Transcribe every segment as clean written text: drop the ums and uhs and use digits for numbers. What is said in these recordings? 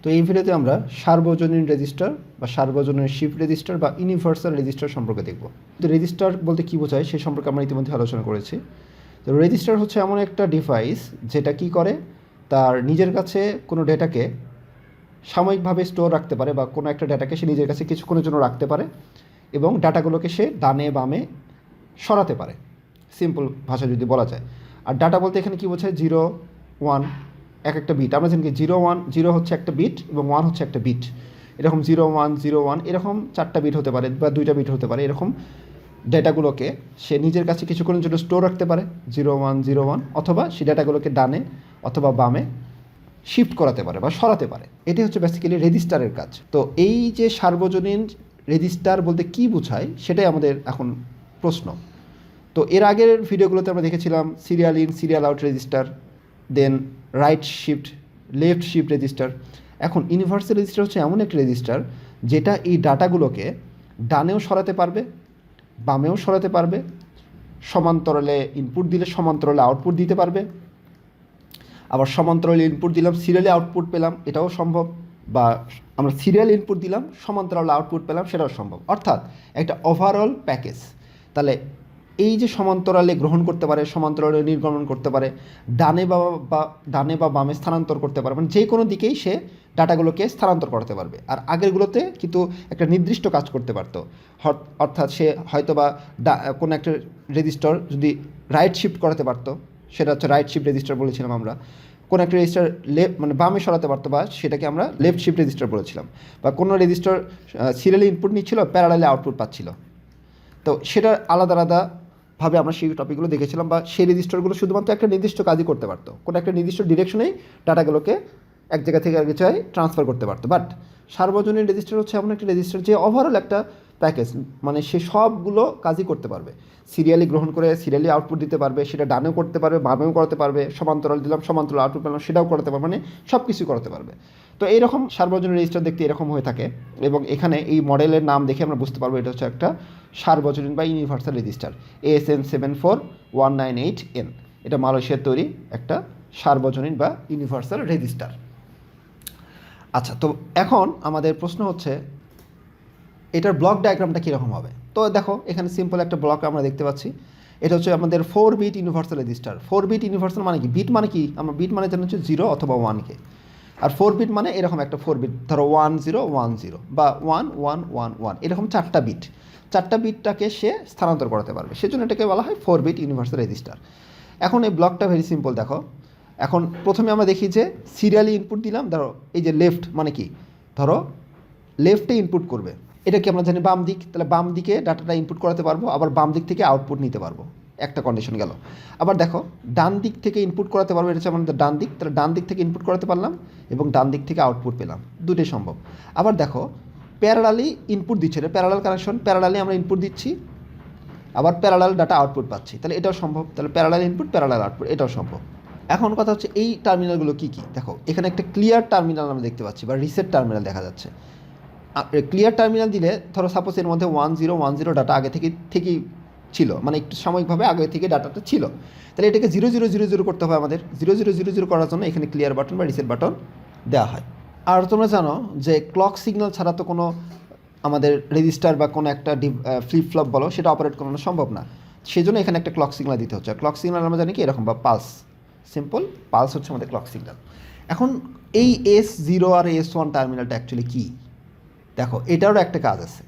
তো এই ভিডিওতে আমরা সার্বজনীন রেজিস্টার বা সার্বজনীন শিফট রেজিস্টার বা ইউনিভার্সাল রেজিস্টার সম্পর্কে দেখব। তো রেজিস্টার বলতে কী বোঝায় সে সম্পর্কে আমরা ইতিমধ্যে আলোচনা করেছি। তো রেজিস্টার হচ্ছে এমন একটা ডিভাইস যেটা কি করে, তার নিজের কাছে কোনো ডেটাকে সাময়িকভাবে স্টোর রাখতে পারে বা কোনো একটা ডাটাকে সে নিজের কাছে কিছুক্ষণের জন্য রাখতে পারে এবং ডাটাগুলোকে সে ডানে বামে সরাতে পারে, সিম্পল ভাষা যদি বলা যায়। আর ডাটা বলতে এখানে কী বোঝায়, 0 1 এক একটা বিট। আমরা জানি কি 0 1 0 হচ্ছে একটা বিট এবং 1 হচ্ছে একটা বিট। এরকম 0 1 0 1 এরকম 4টা বিট হতে পারে বা 2টা বিট হতে পারে। এরকম ডেটাগুলোকে সে নিজের কাছে কিছুক্ষণের জন্য স্টোর রাখতে পারে 0 1 0 1, অথবা সেই ডাটাগুলোকে ডানে অথবা বামে শিফট করাতে পারে বা সরাতে পারে। এটি হচ্ছে বেসিক্যালি রেজিস্টারের কাজ। তো এই যে সার্বজনীন রেজিস্টার বলতে কী বোঝায় সেটাই আমাদের এখন প্রশ্ন। তো এর আগের ভিডিওগুলোতে আমরা দেখেছিলাম serial in serial out register, then right shift left shift register. এখন ইউনিভার্সাল রেজিস্টার হচ্ছে এমন একটা রেজিস্টার যেটা এই ডাটাগুলোকে ডানেও সরাতে পারবে, বামেও সরাতে পারবে, সমান্তরালে ইনপুট দিলে সমান্তরালে আউটপুট দিতে পারবে, আবার সমান্তরালে ইনপুট দিলাম সিরিয়ালে আউটপুট পেলাম, এটাও সম্ভব, বা আমরা সিরিয়াল ইনপুট দিলাম সমান্তরালে আউটপুট পেলাম, সেটাও সম্ভব। অর্থাৎ একটা ওভারঅল প্যাকেজ। তাহলে এই যে সমান্তরালে গ্রহণ করতে পারে, সমান্তরালে নির্গমন করতে পারে, ডানে বা বামে স্থানান্তর করতে পারে, মানে যে কোনো দিকেই সে ডাটাগুলোকে স্থানান্তর করতে পারবে। আর আগেরগুলোতে কিন্তু একটা নির্দিষ্ট কাজ করতে পারতো, অর্থাৎ সে হয়তো বা কোনো একটা রেজিস্টার যদি রাইট শিফট করাতে পারতো, সেটা হচ্ছে রাইট শিফট রেজিস্টার বলেছিলাম আমরা। কোনো একটা রেজিস্টার মানে বামে সরাতে পারতো, বা সেটাকে আমরা লেফট শিফট রেজিস্টার বলেছিলাম। বা কোনো রেজিস্টার সিরিয়ালি ইনপুট নিচ্ছিল, প্যারালালে আউটপুট পাচ্ছিল। তো সেটা আলাদা আলাদাভাবে আমরা সেই টপিকগুলো দেখেছিলাম। বা সেই রেজিস্টারগুলো শুধুমাত্র একটা নির্দিষ্ট কাজই করতে পারতো, কোনো একটা নির্দিষ্ট ডিরেকশনেই ডাটাগুলোকে এক জায়গা থেকে আর কিছু ট্রান্সফার করতে পারতো। বাট সার্বজনীন রেজিস্টার হচ্ছে এমন একটা রেজিস্টার যে ওভারঅল একটা প্যাকেজ, মানে সে সবগুলো কাজই করতে পারবে। সিরিয়ালি গ্রহণ করে সিরিয়ালি আউটপুট দিতে পারবে, সেটা ডানেও করতে পারবে, বামেও করতে পারবে, সমান্তরাল দিলাম সমান্তরাল আউটপুট পেলাম, সেটাও করতে পারবে, মানে সব কিছুই করতে পারবে। তো এইরকম সার্বজনীন রেজিস্টার দেখতে এরকম হয়ে থাকে। এবং এখানে এই মডেলের নাম দেখে আমরা বুঝতে পারবো এটা হচ্ছে একটা সার্বজনীন বা ইউনিভার্সাল রেজিস্টার ASN 74198N। এটা মালয়েশিয়ার তৈরি একটা সার্বজনীন বা ইউনিভার্সাল রেজিস্টার। আচ্ছা, তো এখন আমাদের প্রশ্ন হচ্ছে এটার ব্লক ডায়াগ্রামটা কীরকম হবে। তো দেখো এখানে সিম্পল একটা ব্লক আমরা দেখতে পাচ্ছি। এটা হচ্ছে আমাদের 4 bit universal register. 4 bit universal মানে কি, বিট মানে কি, আমরা বিট মানে জানি হচ্ছে 0 অথবা 1কে, আর 4 বিট মানে এরকম একটা 4 বিট, ধরো 1 0 1 0 বা 1 1 1 1, এরকম 4টা বিট। 4টা বিটটাকে সে স্থানান্তর করতে পারবে, সেজন্য এটাকে বলা হয় 4 বিট ইউনিভার্সাল রেজিস্টার। এখন এই ব্লকটা ভেরি সিম্পল। দেখো এখন প্রথমে আমরা দেখি যে সিরিয়ালি ইনপুট দিলাম, ধরো এই যে লেফট মানে কি, ধরো লেফটে ইনপুট করবে, এটা কি আমরা জানি বাম দিক, তাহলে বাম দিকে ডাটাটা ইনপুট করাতে পারবো, আবার বাম দিক থেকে আউটপুট নিতে পারবো, একটা কন্ডিশন গেল। আবার দেখো ডান দিক থেকে ইনপুট করাতে পারবো, এটা হচ্ছে আমাদের ডান দিক, তাহলে ডান দিক থেকে ইনপুট করাতে পারলাম এবং ডান দিক থেকে আউটপুট পেলাম, দুটোই সম্ভব। আবার দেখো প্যারালালি ইনপুট দিচ্ছে, এটা প্যারালাল কানেকশন, প্যারালালি আমরা ইনপুট দিচ্ছি, আবার প্যারালাল ডাটা আউটপুট পাচ্ছি, তাহলে এটাও সম্ভব। তাহলে প্যারালাল ইনপুট প্যারালাল আউটপুট, এটাও সম্ভব। এখন কথা হচ্ছে এই টার্মিনালগুলো কী কী। দেখো এখানে একটা ক্লিয়ার টার্মিনাল আমরা দেখতে পাচ্ছি বা রিসেট টার্মিনাল দেখা যাচ্ছে। ক্লিয়ার টার্মিনাল দিলে ধরো সাপোজ এর মধ্যে 1 0 1 0 ডাটা আগে থেকেই ছিল, মানে একটু সাময়িকভাবে আগে থেকে ডাটাটা ছিল, তাহলে এটাকে 0 0 0 0 করতে হবে আমাদের। 0 0 0 0 করার জন্য এখানে ক্লিয়ার বাটন বা রিসেট বাটন দেওয়া হয়। আর তোমরা জানো যে ক্লক সিগন্যাল ছাড়া তো কোনো আমাদের রেজিস্টার বা কোনো একটা ফ্লিপ ফ্লপ বলো সেটা অপারেট করানো সম্ভব না, সেই জন্য এখানে একটা ক্লক সিগন্যাল দিতে হচ্ছে। ক্লক সিগন্যাল আমরা জানি কি এরকম, বা পালস, সিম্পল পালস হচ্ছে আমাদের ক্লক সিগন্যাল। এখন এই S0 আর S1 টার্মিনালটা অ্যাকচুয়ালি কী, দেখো এটারও একটা কাজ আছে।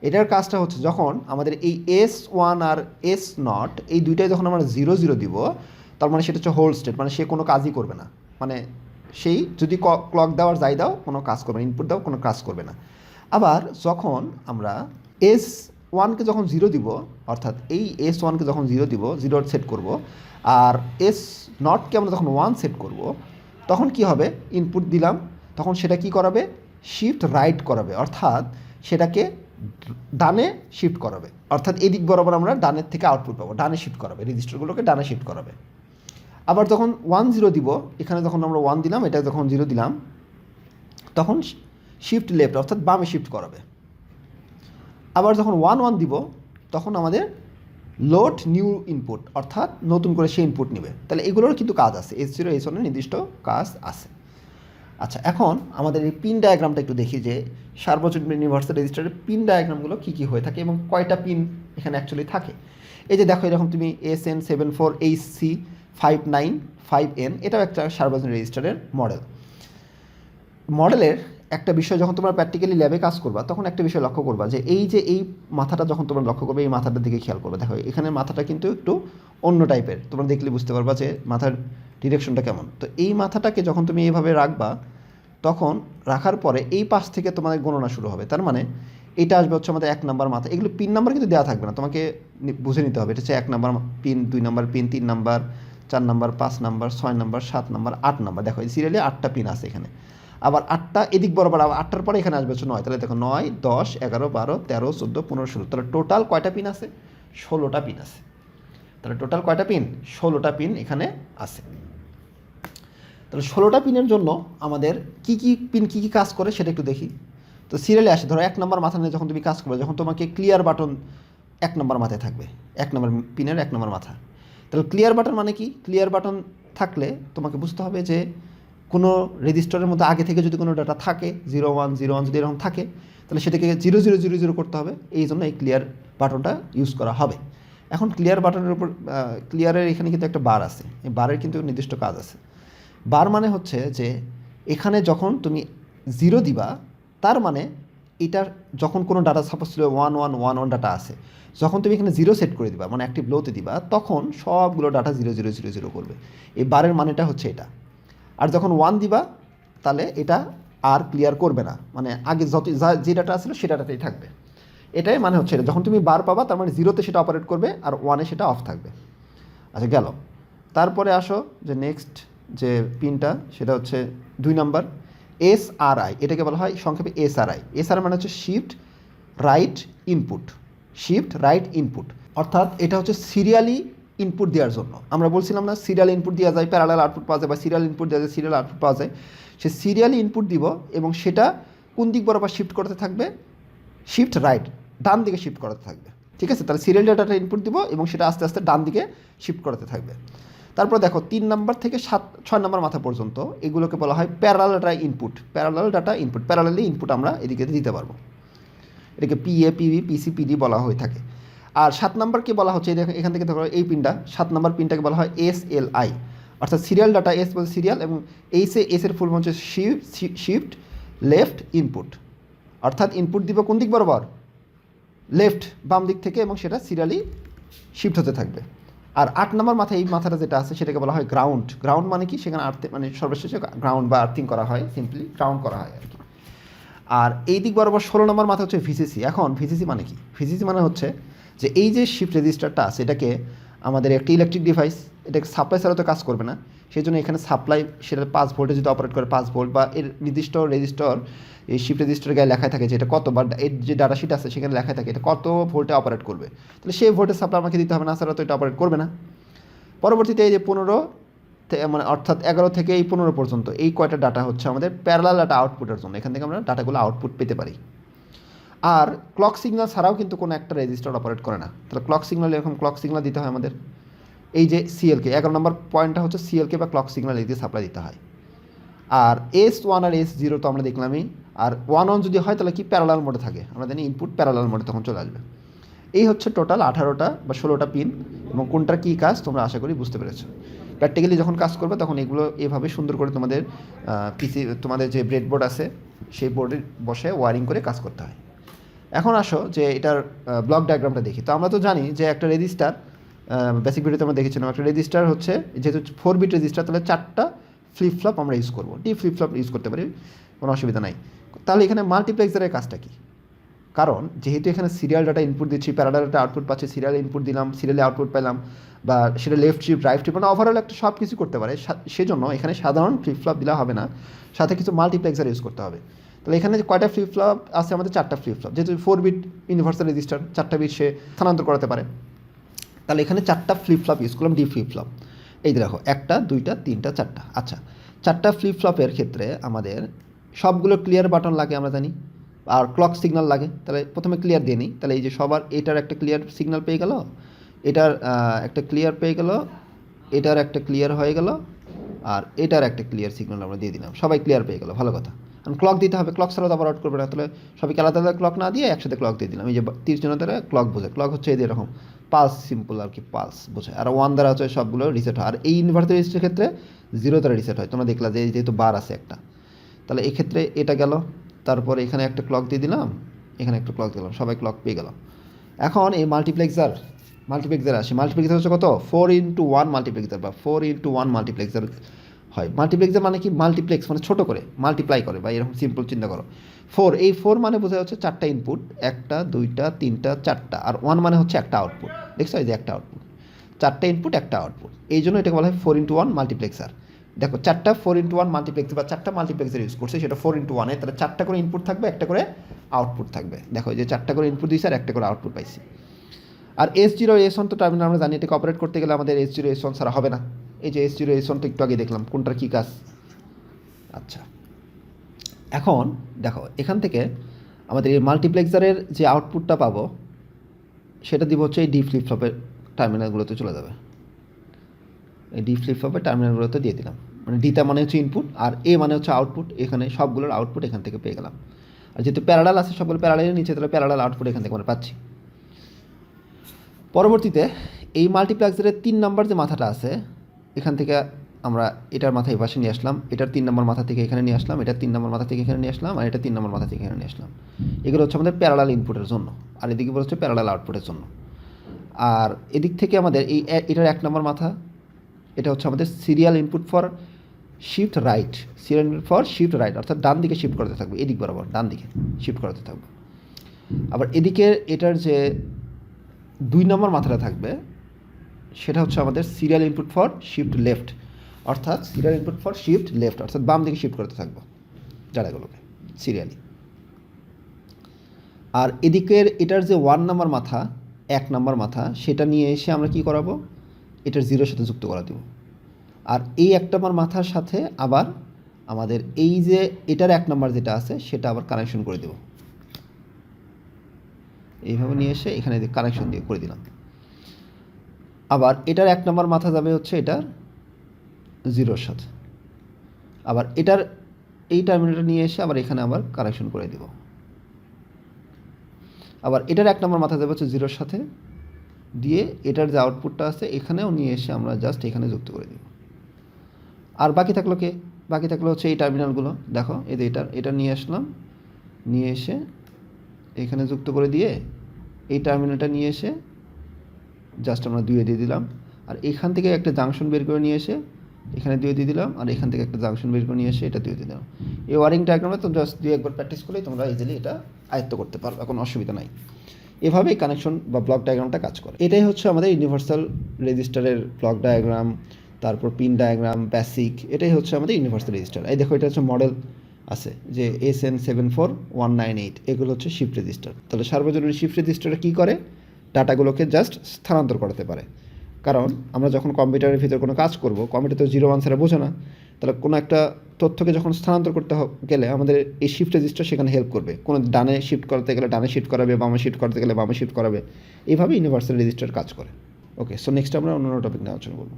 এটার কাজটা হচ্ছে যখন আমাদের এই S1 আর S0 এই দুইটাই যখন আমরা 0 0 দিব, তার মানে সেটা হচ্ছে হোল্ড স্টেট, মানে সে কোনো কাজই করবে না, মানে সেই যদি ক্লক দেওয়ার যাই দাও কোনো কাজ করবে না, ইনপুট দাও কোনো কাজ করবে না। আবার যখন আমরা S1কে যখন 0 দিব, অর্থাৎ এই S1কে যখন 0 দিব, 0 সেট করব, আর S0কে আমরা যখন 1 সেট করব, তখন কি হবে, ইনপুট দিলাম, তখন সেটা কি করাবে, শিফট রাইট করাবে, অর্থাৎ সেটাকে ডানে শিফট করাবে, অর্থাৎ এদিক বরাবর আমরা ডানের থেকে আউটপুট পাবো, ডানে শিফট করাবে, রেজিস্টারগুলোকে ডানে শিফট করাবে। আবার যখন 1 0 দিব, এখানে যখন আমরা 1 দিলাম, এটা যখন 0 দিলাম, তখন শিফট লেফট অর্থাৎ বামে শিফট করাবে। আবার যখন 1 1 দিব, তখন আমাদের লোড নিউ ইনপুট, অর্থাৎ নতুন করে সে ইনপুট নেবে। তাহলে এগুলোর কিন্তু কাজ আছে, S0 S1 এর নির্দিষ্ট কাজ আছে। আচ্ছা, এখন আমাদের এই পিন ডায়াগ্রামটা একটু দেখি যে সার্বজনীন ইউনিভার্সাল রেজিস্টারের পিন ডায়াগ্রামগুলো কী কী হয়ে থাকে এবং কয়টা পিন এখানে অ্যাকচুয়ালি থাকে। এই যে দেখো, এরকম তুমি SN74HC595N, এটাও একটা সার্বজনীন রেজিস্টারের মডেলের একটা বিষয় যখন তোমরা প্র্যাকটিক্যালি ল্যাবে কাজ করবা তখন একটা বিষয় লক্ষ্য করবা যে এই মাথাটা যখন তোমরা লক্ষ্য করবে, এই মাথাটার দিকে খেয়াল করবে। দেখো এখানে মাথাটা কিন্তু একটু অন্য টাইপের, তোমরা দেখলে বুঝতে পারবা যে মাথার ডিরেকশনটা কেমন। তো এই মাথাটাকে যখন তুমি এইভাবে রাখবা, তখন রাখার পরে এই পাশ থেকে তোমাদের গণনা শুরু হবে। তার মানে এটা আসবে হচ্ছে আমাদের 1 নাম্বার মাথা। এগুলো পিন নাম্বার কিন্তু দেওয়া থাকবে না, তোমাকে বুঝে নিতে হবে। এটা হচ্ছে 1 number pin, 2 number pin, 3 number, 4 number, 5 number, 6 number, 7 number, 8 number. দেখো এই সিরিয়ালে 8টা পিন আছে এখানে। আবার 8টা এদিক বরাবর, আবার 8টার পরে এখানে আসবে হচ্ছে 9। তাহলে দেখো 9, 10, 11, 12, 13, 14, 15, 16। তাহলে টোটাল কয়টা পিন আছে? 16টা পিন আছে। তাহলে টোটাল কয়টা পিন? 16টা পিন এখানে আছে। তাহলে 16টা পিনের জন্য আমাদের কী কী পিন কী কী কাজ করে সেটা একটু দেখি। তো সিরিয়ালে আসে, ধরো 1 নাম্বার মাথা নিয়ে যখন তুমি কাজ করবে, যখন তোমাকে ক্লিয়ার বাটন 1 নাম্বার মাথায় থাকবে, 1 নাম্বার পিনের 1 নাম্বার মাথা। তাহলে ক্লিয়ার বাটন মানে কি? ক্লিয়ার বাটন থাকলে তোমাকে বুঝতে হবে যে কোনো রেজিস্টারের মধ্যে আগে থেকে যদি কোনো ডাটা থাকে 0101 যদি এরকম থাকে, তাহলে সেটাকে 0000 করতে হবে। এই জন্য এই ক্লিয়ার বাটনটা ইউজ করা হবে। এখন ক্লিয়ার বাটনের উপর ক্লিয়ারের এখানে কিন্তু একটা বার আছে, এই বারের কিন্তু নির্দিষ্ট কাজ আছে। বার মানে হচ্ছে যে এখানে যখন তুমি 0 দিবা, তার মানে এটার যখন কোনো ডাটা সাপোজ ছিল 1111 ডাটা আছে, যখন তুমি এখানে 0 সেট করে দিবা, মানে অ্যাক্টিভ লোতে দিবা, তখন সবগুলো ডাটা 0000 করবে। এই বারের মানেটা হচ্ছে এটা। আর যখন 1 দিবা, তাহলে এটা আর ক্লিয়ার করবে না, মানে আগে যত যে ডাটা আসলে সে ডাটাতেই থাকবে। এটাই মানে হচ্ছে এটা। যখন তুমি বার পাবা, তার মানে 0তে সেটা অপারেট করবে আর 1-এ সেটা অফ থাকবে। আচ্ছা, গেল। তারপরে আসো যে নেক্সট যে পিনটা, সেটা হচ্ছে 2 নাম্বার SRI। এটাকে বলা হয় সংক্ষেপে SRI। SRI মানে হচ্ছে shift right input. Shift right input, অর্থাৎ এটা হচ্ছে সিরিয়ালি ইনপুট দেওয়ার জন্য। আমরা বলছিলাম না, সিরিয়াল ইনপুট দেওয়া যায়, প্যারালাল আউটপুট পাওয়া যায়, বা সিরিয়াল ইনপুট দেওয়া যায়, সিরিয়াল আউটপুট পাওয়া যায়। সে সিরিয়ালি ইনপুট দিব এবং সেটা কোন দিক বরাবর শিফট করতে থাকবে? শিফট রাইট, ডান দিকে শিফট করাতে থাকবে। ঠিক আছে, তাহলে সিরিয়াল ডাটাটা ইনপুট দিব এবং সেটা আস্তে আস্তে ডান দিকে শিফট করাতে থাকবে। তারপর দেখো 3 নাম্বার থেকে 6 নাম্বার মাথা পর্যন্ত এগুলোকে বলা হয় parallel data input. Parallel data input, parallelly input আমরা এদিকে দিতে পারবো। এটাকে PA, PB, PC, PD বলা হয়ে থাকে। আর 7 নাম্বারকে বলা হচ্ছে, এখান থেকে দেখো এই পিনটা, 7 নাম্বার পিনটাকে বলা হয় SLI, অর্থাৎ সিরিয়াল ডাটা। এস বলতে সিরিয়াল এবং এসের ফুল হচ্ছে শিফট লেফট ইনপুট, অর্থাৎ ইনপুট দিব কোন দিক বরাবর? লেফট, বাম দিক থেকে, এবং সেটা সিরিয়ালি শিফট হতে থাকবে। আর 8 নম্বর মাথায় এই মাথাটা যেটা আছে সেটাকে বলা হয় গ্রাউন্ড। গ্রাউন্ড মানে কি? সেখানে মানে সর্বশেষে গ্রাউন্ড বা আর্থিং করা হয়, সিম্পলি গ্রাউন্ড করা হয় আর কি। আর এই দিক বরাবর 16 নম্বর মাথা হচ্ছে VCC। এখন VCC মানে কি? VCC মানে হচ্ছে যে এই যে শিফট রেজিস্টারটা আছে, এটাকে আমাদের একটি ইলেকট্রিক ডিভাইস, এটাকে সাপ্লাই ছাড়া তো কাজ করবে না। সেই জন্য এখানে সাপ্লাই, সেটা 5 ভোল্টে যদি অপারেট করে 5 ভোল্ট, বা এর নির্দিষ্ট রেজিস্টার, এই শিফট রেজিস্টার গায়ে লেখায় থাকে যে এটা কত, বা এর যে ডাটা শিট আছে সেখানে লেখায় থাকে এটা কত ভোল্টে অপারেট করবে। তাহলে সেই ভোল্টের সাপ্লাই আমাকে দিতে হবে, না ছাড়া তো এটা অপারেট করবে না। পরবর্তীতে এই যে 15, মানে অর্থাৎ 11 থেকে এই 15 পর্যন্ত এই কয়টা ডাটা হচ্ছে আমাদের প্যারালাল ডাটা আউটপুটের জন্য। এখান থেকে আমরা ডাটাগুলো আউটপুট পেতে পারি। আর ক্লক সিগন্যাল ছাড়াও কিন্তু কোনো একটা রেজিস্টার অপারেট করে না। তাহলে ক্লক সিগন্যাল, এরকম ক্লক সিগন্যাল দিতে হয় আমাদের। এই যে CLK 11 নম্বর পয়েন্টটা হচ্ছে CLK বা ক্লক সিগন্যাল, এই দিয়ে সাপ্লাই দিতে হয়। আর S1 আর S0 তো আমরা দেখলামই। আর 1 যদি হয় তাহলে কি প্যারালাল মোডে থাকে, আমরা জানি ইনপুট প্যারালাল মোডে তখন চলে আসবে। এই হচ্ছে টোটাল 18টা বা 16টা পিন, এবং কোনটার কী কাজ তোমরা আশা করি বুঝতে পেরেছো। প্র্যাকটিক্যালি যখন কাজ করবে তখন এগুলো এভাবে সুন্দর করে তোমাদের PC, তোমাদের যে ব্রেডবোর্ড আছে সেই বোর্ডে বসে ওয়ারিং করে কাজ করতে হয়। এখন আসো যে এটার ব্লক ডায়াগ্রামটা দেখি। তো আমরা তো জানি যে একটা রেজিস্টার, বেসিক ভিডিওতে আমরা দেখেছিলাম, একটা রেজিস্টার হচ্ছে যেহেতু 4 বিট রেজিস্টার, তাহলে 4টা ফ্লিপ ফ্লপ আমরা ইউজ করবো। ফ্লিপ ফ্লপ ইউজ করতে পারি, কোনো অসুবিধা নাই। তাহলে এখানে মাল্টিপ্লেক্সারের কাজটা কী? কারণ যেহেতু এখানে সিরিয়াল ডাটা ইনপুট দিচ্ছি, প্যারালাল ডাটা আউটপুট পাচ্ছি, সিরিয়াল ইনপুট দিলাম, সিরিয়ালে আউটপুট পেলাম, বা সেটা লেফট শিফট রাইট শিফট, মানে ওভারঅল একটা সব কিছু করতে পারে। সেজন্য এখানে সাধারণ ফ্লিপ ফ্লপ দিলে হবে না, সাথে কিছু মাল্টিপ্লেক্সার ইউজ করতে হবে। তাহলে এখানে যে কয়টা ফ্লিপ ফ্লপ আছে আমাদের? 4টা ফ্লিপ ফ্লপ। যেহেতু 4 বিট ইউনিভার্সাল রেজিস্টার, 4টা বিট সে স্থানান্তর করাতে পারে। তাহলে এখানে 4টা ফ্লিপ ফ্লপ ইউজ করলাম, ফ্লিপ ফ্লপ। এই দেখো 1টা 2টা 3টা 4টা। আচ্ছা, 4টা ফ্লিপ ফ্লপের ক্ষেত্রে আমাদের সবগুলো ক্লিয়ার বাটন লাগে আমরা জানি, আর ক্লক সিগন্যাল লাগে। তাহলে প্রথমে ক্লিয়ার দিয়ে নিই। তাহলে এই যে সবার এটার একটা ক্লিয়ার সিগন্যাল পেয়ে গেল, এটার একটা ক্লিয়ার পেয়ে গেল, এটার একটা ক্লিয়ার হয়ে গেল, আর এটার একটা ক্লিয়ার সিগন্যাল আমরা দিয়ে দিলাম, সবাই ক্লিয়ার পেয়ে গেল, ভালো কথা। কারণ ক্লক দিতে হবে, ক্লক ছাড়াও তো আবার আউট করবে না, তাহলে সবাইকে আলাদা আলাদা ক্লক না দিয়ে একসাথে ক্লক দিয়ে দিলাম। এই যে তীর চিহ্ন দ্বারা ক্লক বোঝায়, ক্লক হচ্ছে এই এরকম পালস, সিম্পল আর কি পালস বোঝায়। আর 1 দ্বারা হচ্ছে সবগুলো রিসেট হয়। আর এই ইউনিভার্সাল রেজিস্টারের ক্ষেত্রে 0 দ্বারা রিসেট হয়, তোমরা দেখলা যে যেহেতু বার আছে একটা, তাহলে এক্ষেত্রে এটা গেল। তারপরে এখানে একটা ক্লক দিয়ে দিলাম, এখানে একটা ক্লক দিলাম, সবাই ক্লক পেয়ে গেল। এখন এই মাল্টিপ্লেক্সার আসে। মাল্টিপ্লেক্সার হচ্ছে কত? 4x1 মাল্টিপ্লেক্সার বা 4x1 মাল্টিপ্লেক্সার হয়। মাল্টিপ্লেক্সার মানে কি? মাল্টিপ্লেক্স মানে ছোটো করে মাল্টিপ্লাই করে, বা এরকম সিম্পল চিন্তা করো। 4, এই 4 মানে বোঝা হচ্ছে 4টা ইনপুট, 1টা 2টা 3টা 4টা, আর 1 মানে হচ্ছে একটা আউটপুট। দেখছো এই যে একটা আউটপুট, 4টা ইনপুট একটা আউটপুট, এই জন্য এটাকে বলা হয় 4x1 মাল্টিপ্লেক্সার। দেখো 4টা 4x1 মাল্টিপ্লেক্সার বা 4টা মাল্টিপ্লেক্সার ইউজ করছে, সেটা 4x1 এ, তাহলে 4টা করে ইনপুট থাকবে, একটা করে আউটপুট থাকবে। দেখো এই যে 4টা করে ইনপুট দিয়েছে আর একটা করে আউটপুট পাইছি। আর S0 S1 তো টার্মিনাল আমরা জানি, এটাকে অপারেট করতে গেলে আমাদের S0 S1 ছাড়া হবে না। এই যে S0 S1 তো একটু আগে দেখলাম কোনটার কী কাজ। আচ্ছা, এখন দেখো এখান থেকে আমাদের এই মাল্টিপ্লেক্সারের যে আউটপুটটা পাবো সেটা দিব হচ্ছে এই ডি ফ্লিপ ফ্লপের টার্মিনালগুলোতে চলে যাবে। এই ডি ফ্লিপ ফ্লপের টার্মিনালগুলোতে দিয়ে দিলাম, মানে ডিটা মানে হচ্ছে ইনপুট আর এ মানে হচ্ছে আউটপুট। এখানে সবগুলোর আউটপুট এখান থেকে পেয়ে গেলাম। আর যেহেতু প্যারালাল আছে, সবগুলো প্যারালালের নিচে, তাহলে প্যারালাল আউটপুট এখান থেকে আমরা পাচ্ছি। পরবর্তীতে এই মাল্টিপ্লেক্সারের 3 নম্বর যে মাথাটা আছে, এখান থেকে আমরা এটার মাথা এই পাশে নিয়ে আসলাম, এটার 3 নম্বর মাথা থেকে এখানে নিয়ে আসলাম, এটার 3 নম্বর মাথা থেকে এখানে নিয়ে আসলাম, আর এটা 3 নম্বর মাথা থেকে এখানে নিয়ে আসলাম। এগুলো হচ্ছে আমাদের প্যারালাল ইনপুটের জন্য, আর এদিকে হচ্ছে প্যারালাল আউটপুটের জন্য। আর এদিক থেকে আমাদের এটার 1 নম্বর মাথা, এটা হচ্ছে আমাদের serial input for shift right, serial input for shift right, অর্থাৎ ডান দিকে শিফট করতে থাকবে, এদিক বরাবর ডান দিকে শিফট করতে থাকবে। আবার এদিকে এটার যে 2 নম্বর মাথাটা থাকবে, সেটা হচ্ছে আমাদের serial input for shift left, অর্থাৎ serial input for shift left, অর্থাৎ বাম দিকে শিফট করতে থাকবো ডাটাগুলোকে সিরিয়ালি। আর এদিকের এটার যে 1 নম্বর মাথা, 1 নম্বর মাথা, সেটা নিয়ে এসে আমরা কি করাবো? এটার 0-এর সাথে যুক্ত করা দেব। আর এই 1 নম্বর মাথার সাথে আবার আমাদের এই যে এটার 1 নম্বর যেটা আছে সেটা আবার কানেকশন করে দেব। এইভাবে নিয়ে এসে এখানে কানেকশন দিয়ে করে দিলাম। আবার এটার 1 নম্বর মাথা যাবে হচ্ছে এটার 0-এর সাথে। আবার এটার এই টার্মিনালটা নিয়ে এসে আবার এখানে আবার কানেকশন করে দেব। আবার এটার 1 নম্বর মাথা যাবে হচ্ছে 0-এর সাথে, দিয়ে এটার যে আউটপুটটা আছে এখানেও নিয়ে এসে আমরা জাস্ট এখানে যুক্ত করে দেব। আর বাকি থাকলো কে? বাকি থাকলো হচ্ছে এই টার্মিনালগুলো। দেখো এই যে এটা নিয়ে আসলাম, নিয়ে এসে এখানে যুক্ত করে দিয়ে এই টার্মিনালটা নিয়ে এসে জাস্ট আমরা 2-এ দিয়ে দিলাম। আর এখান থেকে একটা জাংশন বের করে নিয়ে এসে এখানে 2-এ দিয়ে দিলাম, আর এখান থেকে একটা জাংশন বের করে নিয়ে এসে এটা 2-এ দিয়ে দিলাম। এই ওয়ারিং ডায়াগ্রামে তো জাস্ট 2-একবার প্র্যাকটিস করলেই তোমরা ইজিলি এটা আয়ত্ত করতে পারবে, কোনো অসুবিধা নাই। এভাবেই কানেকশন বা ব্লক ডায়াগ্রামটা কাজ করে। এটাই হচ্ছে আমাদের ইউনিভার্সাল রেজিস্টারের ব্লক ডায়াগ্রাম, তারপর পিন ডায়াগ্রাম, বেসিক। এটাই হচ্ছে আমাদের ইউনিভার্সাল রেজিস্টার। এই দেখো এটা হচ্ছে মডেল আছে যে SN74198, এগুলো হচ্ছে শিফট রেজিস্টার। তাহলে সার্বজনীন শিফট রেজিস্টারে কী করে? ডাটাগুলোকে জাস্ট স্থানান্তর করতে পারে। কারণ আমরা যখন কম্পিউটারের ভিতরে কোনো কাজ করব, কম্পিউটার তো 0-1 ছাড়া বোঝে না, তাহলে কোনো একটা তথ্যকে যখন স্থানান্তর করতে গেলে আমাদের এই শিফট রেজিস্টার সেখানে হেল্প করবে। কোনো ডানে শিফট করতে গেলে ডানে শিফট করাবে, বামে শিফট করতে গেলে বামে শিফট করাবে। এইভাবে ইউনিভার্সাল রেজিস্টার কাজ করে। ওকে, সো নেক্সট আমরা অন্য টপিক নিয়ে আলোচনা করবো।